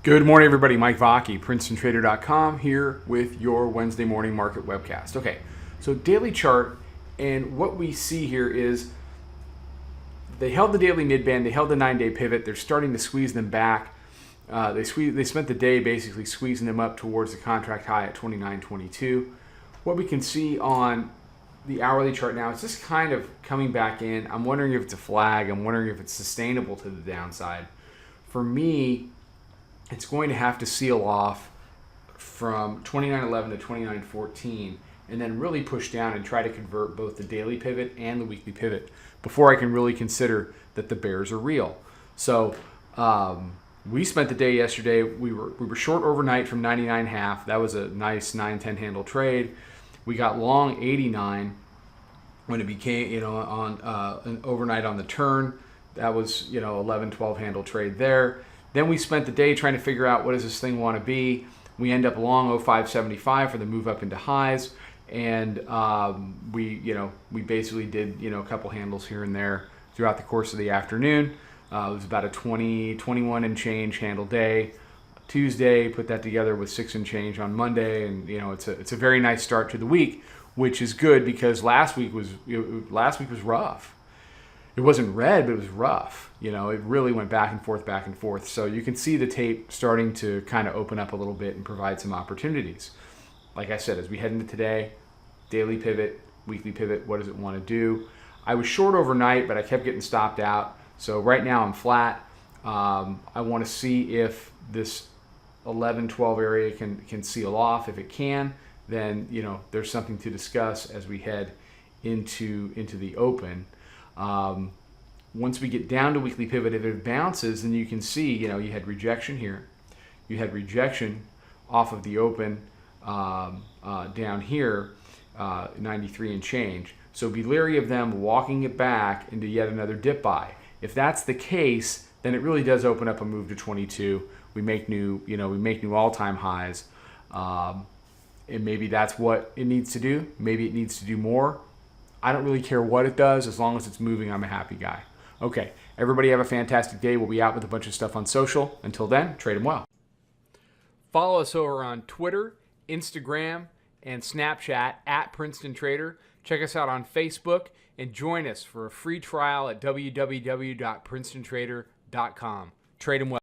Good morning, everybody. Mike Vacchi, Princetontrader.com, here with your Wednesday morning market webcast. Okay, so daily chart, and what we see here is they held the daily midband, they held the 9-day pivot. They're starting to squeeze them back. They spent the day basically squeezing them up towards the contract high at 29.22. What we can see on the hourly chart now, it's just kind of coming back in. I'm wondering if it's a flag. I'm wondering if it's sustainable to the downside. For me, it's going to have to seal off from 29.11 to 29.14 and then really push down and try to convert both the daily pivot and the weekly pivot before I can really consider that the bears are real. So we spent the day yesterday. We were short overnight from 99.5. That was a nice 9-10 handle trade. We got long 89 when it became, on an overnight on the turn. That was, 11-12 handle trade there. Then we spent the day trying to figure out what does this thing want to be. We end up long 05.75 for the move up into highs, and we basically did a couple handles here and there throughout the course of the afternoon. It was about a 21 and change handle day. Tuesday, put that together with 6 and change on Monday, and it's a very nice start to the week, which is good because last week was rough. It wasn't red, but it was rough. It really went back and forth. So you can see the tape starting to kind of open up a little bit and provide some opportunities. Like I said, as we head into today, daily pivot, weekly pivot, what does it want to do? I was short overnight, but I kept getting stopped out. So right now I'm flat. I want to see if this 11-12 area can seal off. If it can, then there's something to discuss as we head into the open. Once we get down to weekly pivot, if it bounces, then you can see, you had rejection here. You had rejection off of the open down here, 93 and change. So be leery of them walking it back into yet another dip buy. If that's the case, then it really does open up a move to 22. We make new all-time highs. And maybe that's what it needs to do. Maybe it needs to do more. I don't really care what it does. As long as it's moving, I'm a happy guy. Okay, everybody have a fantastic day. We'll be out with a bunch of stuff on social. Until then, trade them well. Follow us over on Twitter, Instagram, and Snapchat at Princeton Trader. Check us out on Facebook and join us for a free trial at www.princetontrader.com. Trade them well.